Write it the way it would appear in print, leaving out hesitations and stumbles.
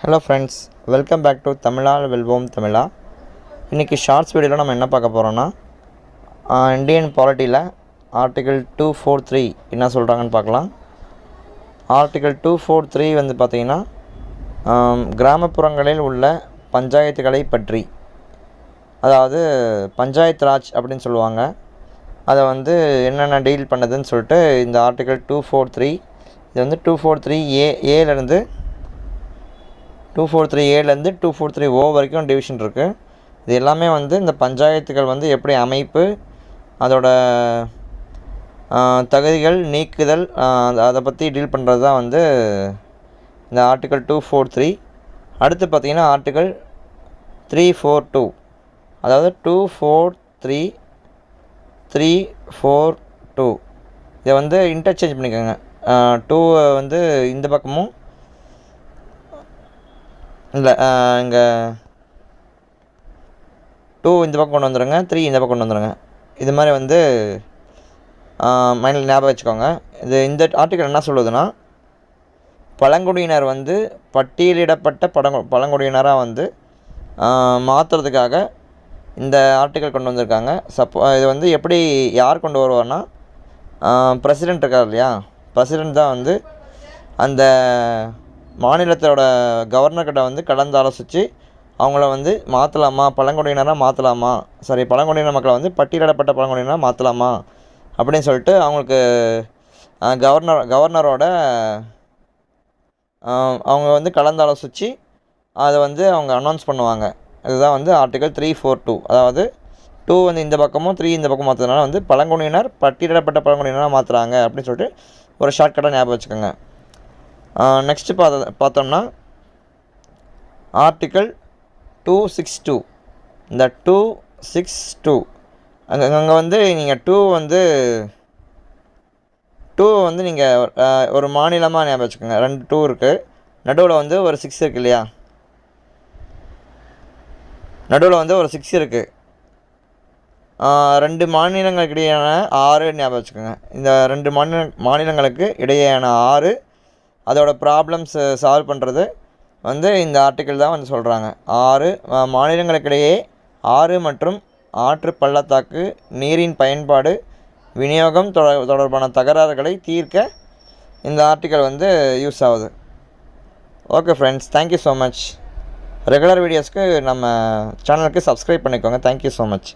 Hello friends, welcome back to தமிழால் வெல்வோம் தமிழா. இன்றைக்கி ஷார்ட்ஸ் வீடியோவில் நம்ம என்ன பார்க்க போகிறோன்னா, இந்தியன் பாலிட்டியில் ஆர்டிகல் 243 என்ன சொல்கிறாங்கன்னு பார்க்கலாம். ஆர்டிகல் 243 வந்து பார்த்திங்கன்னா, கிராமப்புறங்களில் உள்ள பஞ்சாயத்துகளை பற்றி, அதாவது பஞ்சாயத்து ராஜ் அப்படின்னு சொல்லுவாங்க. அதை வந்து என்னென்ன டீல் பண்ணுதுன்னு சொல்லிட்டு இந்த ஆர்டிகல் 243, இது வந்து 243 ஏலேருந்து 243O வரைக்கும் டிவிஷன் இருக்குது. இது எல்லாமே வந்து இந்த பஞ்சாயத்துகள் வந்து எப்படி அமைப்பு, அதோட தகுதிகள், நீக்குதல், அதை பற்றி டீல் பண்ணுறது தான் வந்து இந்த ஆர்டிகல் 243. அடுத்து பார்த்திங்கன்னா ஆர்டிகல் 342, அதாவது 342 இதை வந்து இன்டர்சேஞ்ச் பண்ணிக்கோங்க. 2 வந்து இந்த பக்கமும் இல்லை, இங்கே 2 இந்த பக்கம் கொண்டு வந்துடுங்க, 3 இந்த பக்கம் கொண்டு வந்துடுங்க. இது மாதிரி வந்து மைண்டில் ஞாபகம் வச்சுக்கோங்க. இந்த ஆர்டிக்கல் என்ன சொல்லுதுன்னா, பழங்குடியினர் வந்து பட்டியலிடப்பட்ட பழங்குடியினராக வந்து மாற்றுறதுக்காக இந்த ஆர்டிக்கல் கொண்டு வந்திருக்காங்க. இது வந்து எப்படி யார் கொண்டு வருவார்னா, பிரசிடெண்ட் இருக்கார் இல்லையா, பிரசிடெண்ட் தான் வந்து அந்த மாநிலத்தோட கவர்னர்கிட்ட வந்து கலந்து ஆலோசித்து அவங்கள வந்து மாற்றலாமா, பழங்குடியினராக மாற்றலாமா, பழங்குடியினர் மக்களை வந்து பட்டியலிடப்பட்ட பழங்குடியினராக மாற்றலாமா அப்படின்னு சொல்லிட்டு அவங்களுக்கு கவர்னரோட அவங்க வந்து கலந்து ஆலோசித்து அதை வந்து அவங்க அனௌன்ஸ் பண்ணுவாங்க. இதுதான் வந்து ஆர்டிகல் 342. அதாவது 2 வந்து இந்த பக்கமும் 3 இந்த பக்கம் மாற்றுறதுனால வந்து பழங்குடியினர் பட்டியலிடப்பட்ட பழங்குடியினராக மாற்றுறாங்க அப்படின்னு சொல்லிட்டு ஒரு ஷார்ட்கட்டாக ஞாபகம் வச்சுக்கோங்க. நெக்ஸ்ட்டு பார்த்தோம்னா ஆர்டிக்கல் 262. இந்த 262 அங்கே வந்து நீங்கள் 2 வந்து நீங்கள் ஒரு மாநிலமாக ஞாபகம் வச்சுக்கோங்க. 2 2 இருக்குது, நடுவில் வந்து ஒரு 6 இருக்குது இல்லையா, நடுவில் வந்து ஒரு 6 இருக்குது. 2 மாநிலங்களுக்கு இடையேயான 6 ஞாபகம் வச்சுக்கோங்க. இந்த 2 மாநிலங்களுக்கு இடையேயான 6, அதோட ப்ராப்ளம்ஸ் சால்வ் பண்ணுறது வந்து இந்த ஆர்டிக்கிள் தான் வந்து சொல்கிறாங்க. 6 மாநிலங்களுக்கிடையே 6 மற்றும் ஆற்று பள்ளத்தாக்கு நீரின் பயன்பாடு விநியோகம் தொடர்பான தகராறுகளை தீர்க்க இந்த ஆர்டிக்கல் வந்து யூஸ் ஆகுது. Okay friends, thank you so much. Regular வீடியோஸ்க்கு நம்ம சேனலுக்கு சப்ஸ்கிரைப் பண்ணிக்கோங்க. Thank you so much.